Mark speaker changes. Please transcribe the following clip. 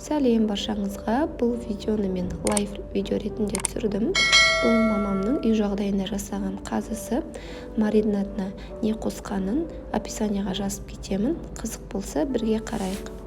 Speaker 1: Сәлем баршаңызға. Бұл видеоны мен лайв видео ретінде түсірдім. Бұл мамамның үй жағдайында жасаған қазысы. Маринадына не қосқанын описанияға жазып кетемін. Қызық болса бірге қарайық.